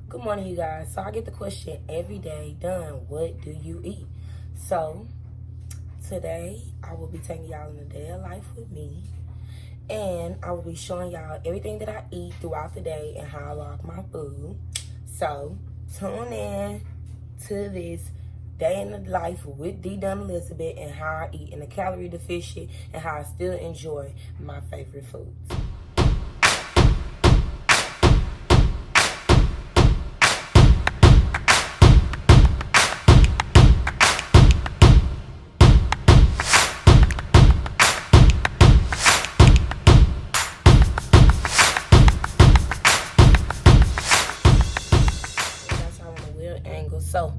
Good morning, you guys. So I get the question every day, done, what do you eat? So today I will be taking y'all in a day of life with me. And I will be showing y'all everything that I eat throughout the day and how I log my food. So tune in to this day in the life with D. Dunn Elizabeth and how I eat in a calorie deficient and how I still enjoy my favorite foods. So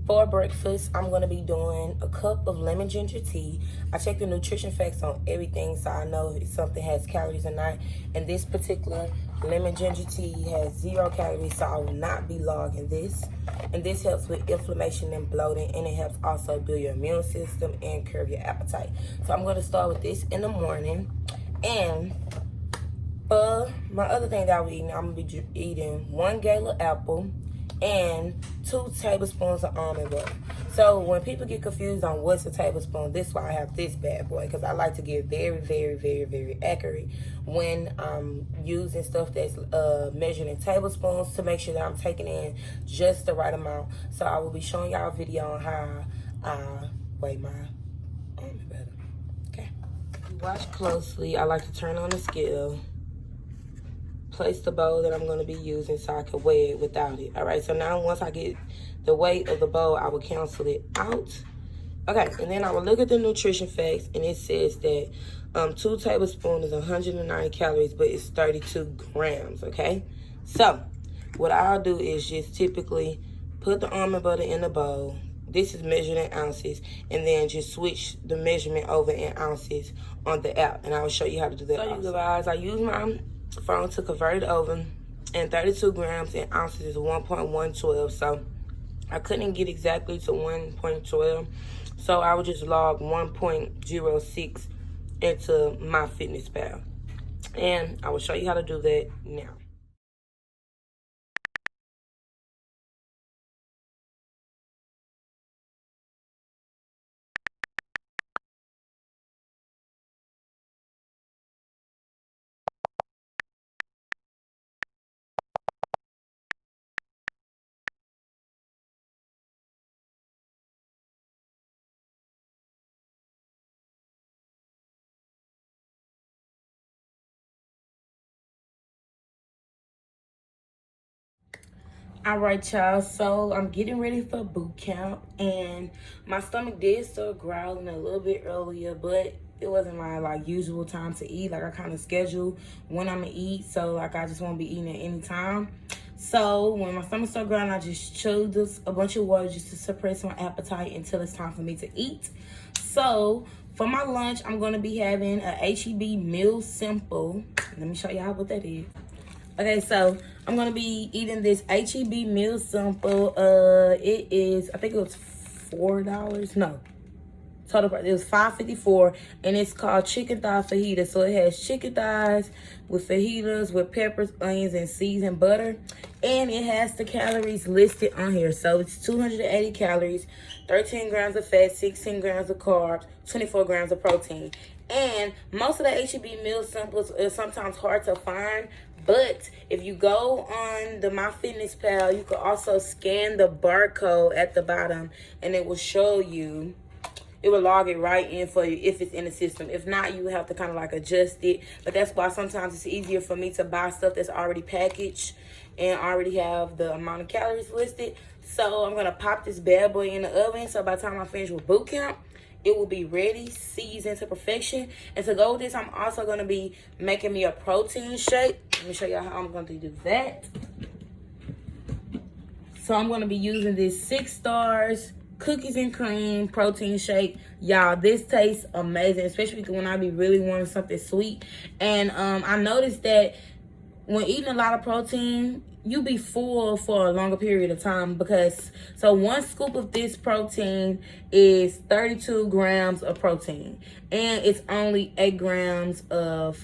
for breakfast, I'm going to be doing a cup of lemon ginger tea. I check the nutrition facts on everything so I know if something has calories or not. And this particular lemon ginger tea has 0 calories, so I will not be logging this. And this helps with inflammation and bloating, and it helps also build your immune system and curb your appetite. So I'm going to start with this in the morning. And for my other thing that I'll be eating, I'm going to be eating 1 Gala Apple and 2 tablespoons of almond butter. So when people get confused on what's a tablespoon, this is why I have this bad boy, because I like to get very accurate when I'm using stuff that's measured in tablespoons to make sure that I'm taking in just the right amount. So I will be showing y'all a video on how I weigh my almond butter. Okay. If you watch closely, I like to turn on the scale, place the bowl that I'm going to be using so I can weigh it without it. All right, so now once I get the weight of the bowl, I will cancel it out. Okay, and then I will look at the nutrition facts, and it says that 2 tablespoons is 190 calories, but it's 32 grams, okay? So what I'll do is just typically put the almond butter in the bowl. This is measured in ounces, and then just switch the measurement over in ounces on the app, and I will show you how to do that. So you guys, I use my phone to convert it over, and 32 grams in ounces is 1.112, so I couldn't get exactly to 1.12, so I would just log 1.06 into MyFitnessPal, and I will show you how to do that now. All right, y'all, so I'm getting ready for boot camp, and my stomach did start growling a little bit earlier, but it wasn't my usual time to eat. I kind of schedule when I'm gonna eat, so I just won't be eating at any time. So when my stomach started growling, I just chewed a bunch of water just to suppress my appetite until it's time for me to eat. So for my lunch, I'm gonna be having a HEB meal simple. Let me show y'all what that is. Okay, so I'm gonna be eating this HEB meal simple. It is, I think it was $4. No, total price. It was $5.54, and it's called chicken thigh fajita. So it has chicken thighs with fajitas, with peppers, onions, and seasoned butter, and it has the calories listed on here. So it's 280 calories, 13 grams of fat, 16 grams of carbs, 24 grams of protein. And most of the HEB meal simples is sometimes hard to find, but if you go on the MyFitnessPal, you can also scan the barcode at the bottom, and it will show you. It will log it right in for you if it's in the system. If not, you have to kind of adjust it. But that's why sometimes it's easier for me to buy stuff that's already packaged and already have the amount of calories listed. So I'm going to pop this bad boy in the oven. So by the time I finish with boot camp, it will be ready, seasoned to perfection. And to go with this, I'm also going to be making me a protein shake. Let me show y'all how I'm going to do that. So I'm going to be using this 6 Stars cookies and cream protein shake. Y'all, this tastes amazing, especially when I be really wanting something sweet. And I noticed that when eating a lot of protein, you be full for a longer period of time, because so 1 scoop of this protein is 32 grams of protein, and it's only 8 grams of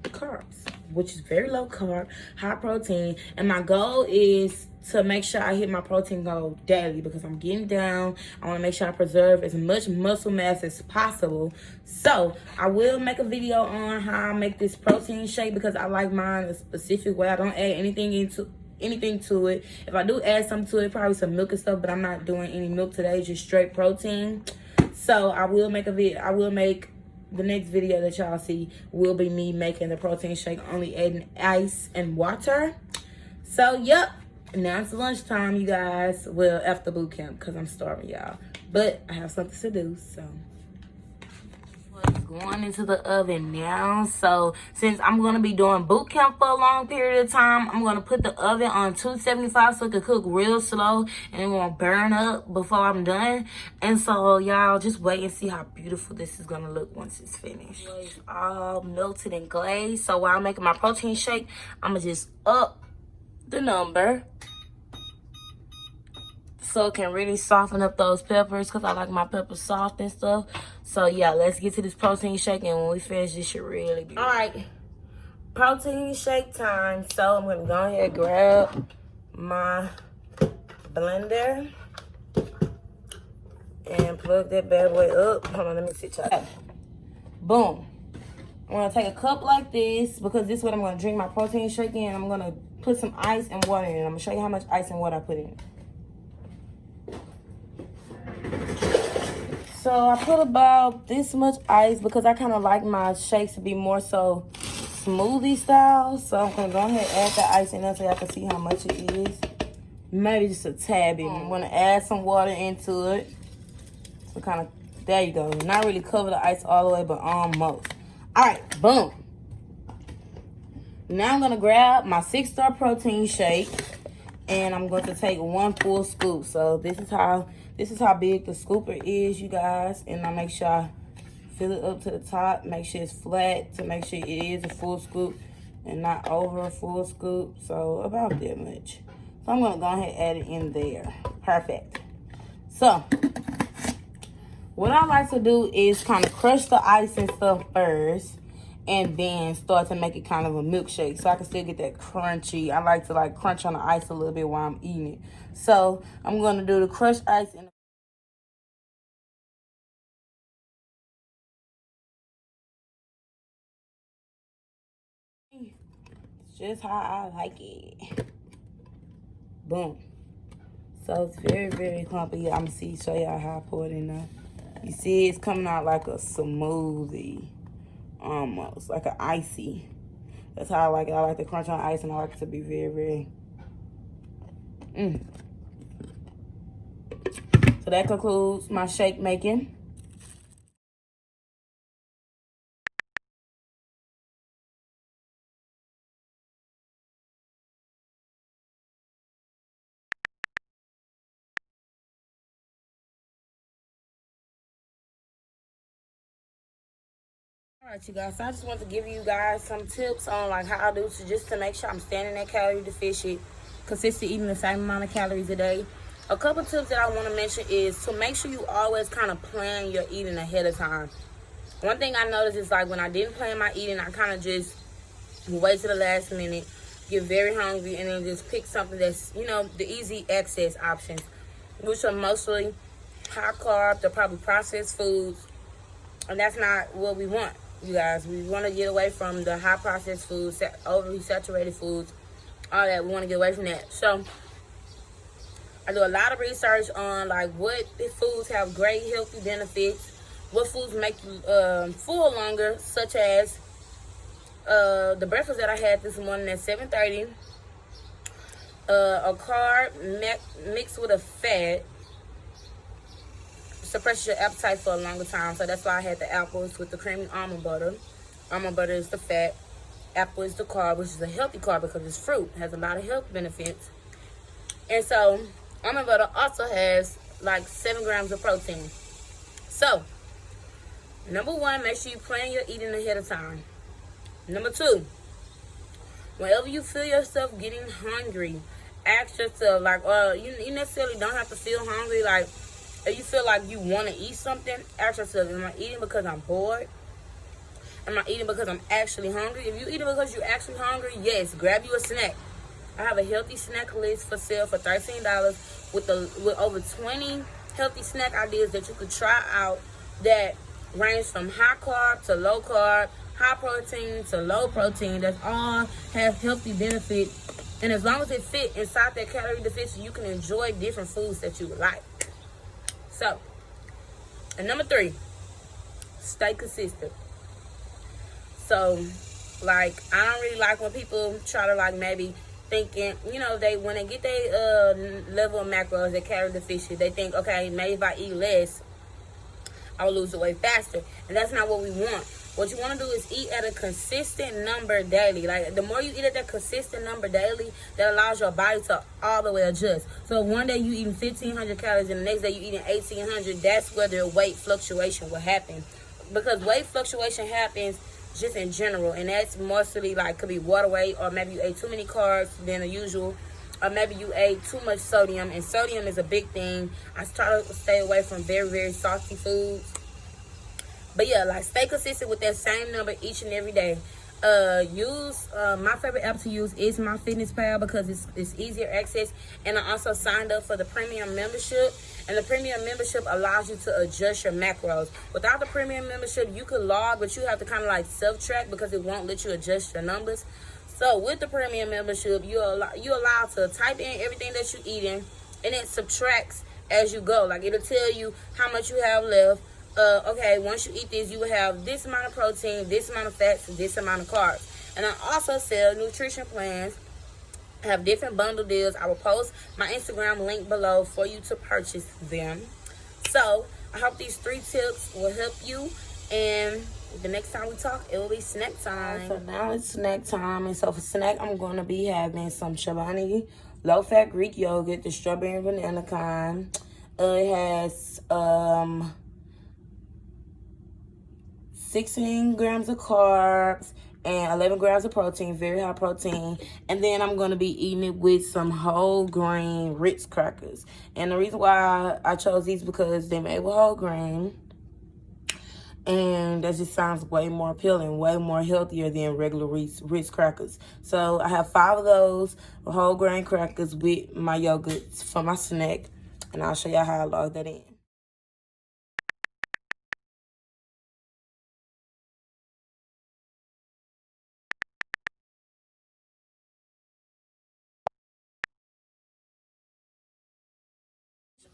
carbs, which is very low carb, high protein. And my goal is to make sure I hit my protein goal daily, because I'm getting down. I want to make sure I preserve as much muscle mass as possible. So I will make a video on how I make this protein shake, because I like mine a specific way. I don't add anything to it. If I do add something to it, probably some milk and stuff, but I'm not doing any milk today, just straight protein. So I will make a video. I will make the next video that y'all see will be me making the protein shake, only adding ice and water. So yep, now it's lunchtime, you guys. Well, after boot camp, because I'm starving, y'all. But I have something to do, so. It's going into the oven now. So since I'm going to be doing boot camp for a long period of time, I'm going to put the oven on 275 so it can cook real slow and it won't burn up before I'm done. And so y'all just wait and see how beautiful this is going to look once it's finished. It's all melted and glazed. So while I'm making my protein shake, I'm going to just up the number so it can really soften up those peppers, because I like my peppers soft and stuff. So yeah, let's get to this protein shake, and when we finish, this should really be all right. Protein shake time. So I'm gonna go ahead and grab my blender and plug that bad boy up. Hold on, let me sit y'all. Boom. I'm gonna take a cup like this, because this is what I'm gonna drink my protein shake in. I'm gonna put some ice and water in it. I'm gonna show you how much ice and water I put in. So I put about this much ice, because I kind of like my shakes to be more so smoothie style. So I'm gonna go ahead and add the ice in there so y'all can see how much it is. Maybe just a tad bit. I'm gonna add some water into it. So kind of, there you go. Not really cover the ice all the way, but almost. All right, boom. Now I'm gonna grab my 6-star protein shake, and I'm going to take 1 full scoop. So this is how big the scooper is, you guys. And I make sure I fill it up to the top. Make sure it's flat to make sure it is a full scoop and not over a full scoop. So about that much. So I'm going to go ahead and add it in there. Perfect. So what I like to do is kind of crush the ice and stuff first, and then start to make it kind of a milkshake, so I can still get that crunchy. I like to like crunch on the ice a little bit while I'm eating it. So I'm going to do the crushed ice in it's just how I like it. Boom. So it's very, very clumpy. I'm gonna show y'all how I pour it in there. You see it's coming out like a smoothie. Almost like an icy. That's how I like it. I like the crunch on ice, and I like it to be very, very So that concludes my shake making. Alright, you guys, so I just want to give you guys some tips on like how I do to make sure I'm staying in that calorie deficit, consistent eating the same amount of calories a day. A couple tips that I want to mention is to make sure you always kind of plan your eating ahead of time. One thing I noticed is like when I didn't plan my eating, I kind of just wait to the last minute, get very hungry, and then just pick something that's, you know, the easy access options, which are mostly high carb, they're probably processed foods, and that's not what we want. You guys, we want to get away from the high processed foods, overly saturated foods, all that. We want to get away from that. So I do a lot of research on like what foods have great healthy benefits, what foods make you full longer, such as the breakfast that I had this morning at 7:30, a carb mixed with a fat suppresses your appetite for a longer time. So that's why I had the apples with the creamy almond butter. Almond butter is the fat, apple is the carb, which is a healthy carb because it's fruit. It has a lot of health benefits. And so almond butter also has like 7 grams of protein. So number 1, make sure you plan your eating ahead of time. Number 2, whenever you feel yourself getting hungry, ask yourself like, you necessarily don't have to feel hungry. Like, if you feel like you want to eat something, ask yourself, am I eating because I'm bored? Am I eating because I'm actually hungry? If you're eating because you're actually hungry, yes, grab you a snack. I have a healthy snack list for sale for $13 with over 20 healthy snack ideas that you could try out that range from high carb to low carb, high protein to low protein. That all have healthy benefits. And as long as it fit inside that calorie deficit, you can enjoy different foods that you would like. So, and number 3, stay consistent. So, like, I don't really like when people try to, like, maybe thinking, you know, when they get their level of macros, their calorie deficit, they think, okay, maybe if I eat less, I'll lose the weight faster. And that's not what we want. What you want to do is eat at a consistent number daily. Like, the more you eat at that consistent number daily, that allows your body to all the way adjust. So one day you eating 1,500 calories and the next day you eating 1,800, that's where the weight fluctuation will happen. Because weight fluctuation happens just in general, and that's mostly like could be water weight, or maybe you ate too many carbs than the usual, or maybe you ate too much sodium, and sodium is a big thing. I try to stay away from very, very salty foods. But yeah, like, stay consistent with that same number each and every day. My favorite app to use is MyFitnessPal because it's easier access, and I also signed up for the premium membership, and the premium membership allows you to adjust your macros. Without the premium membership, you could log, but you have to kind of like self-track because it won't let you adjust your numbers. So with the premium membership, you're allowed to type in everything that you're eating, and it subtracts as you go. Like, it'll tell you how much you have left. Okay, once you eat this, you will have this amount of protein, this amount of fats, and this amount of carbs. And I also sell nutrition plans. I have different bundle deals. I will post my Instagram link below for you to purchase them. So I hope these 3 tips will help you. And the next time we talk, it will be snack time. So now it's snack time. And so for snack, I'm going to be having some Chobani low-fat Greek yogurt, the strawberry and banana kind. It has 16 grams of carbs and 11 grams of protein, very high protein. And then I'm going to be eating it with some whole grain Ritz crackers. And the reason why I chose these because they're made with whole grain. And that just sounds way more appealing, way more healthier than regular Ritz crackers. So I have 5 of those whole grain crackers with my yogurt for my snack. And I'll show y'all how I log that in.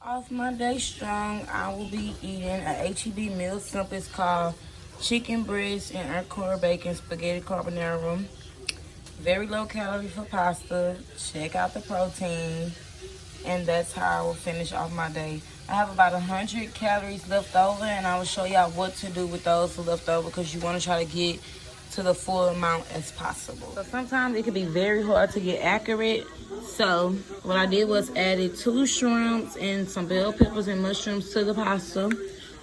Off my day strong, I will be eating a HEB meal. Simple. It's called chicken breast and Un-curred bacon spaghetti carbonara. Very low calorie for pasta. Check out the protein. And that's how I will finish off my day. I have about 100 calories left over, and I will show y'all what to do with those left over because you want to try to get to the full amount as possible. So sometimes it can be very hard to get accurate. So what I did was added 2 shrimps and some bell peppers and mushrooms to the pasta,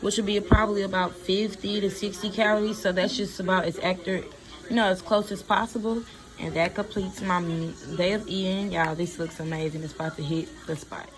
which would be probably about 50 to 60 calories. So that's just about as accurate, as close as possible. And that completes my day of eating. Y'all, this looks amazing. It's about to hit the spot.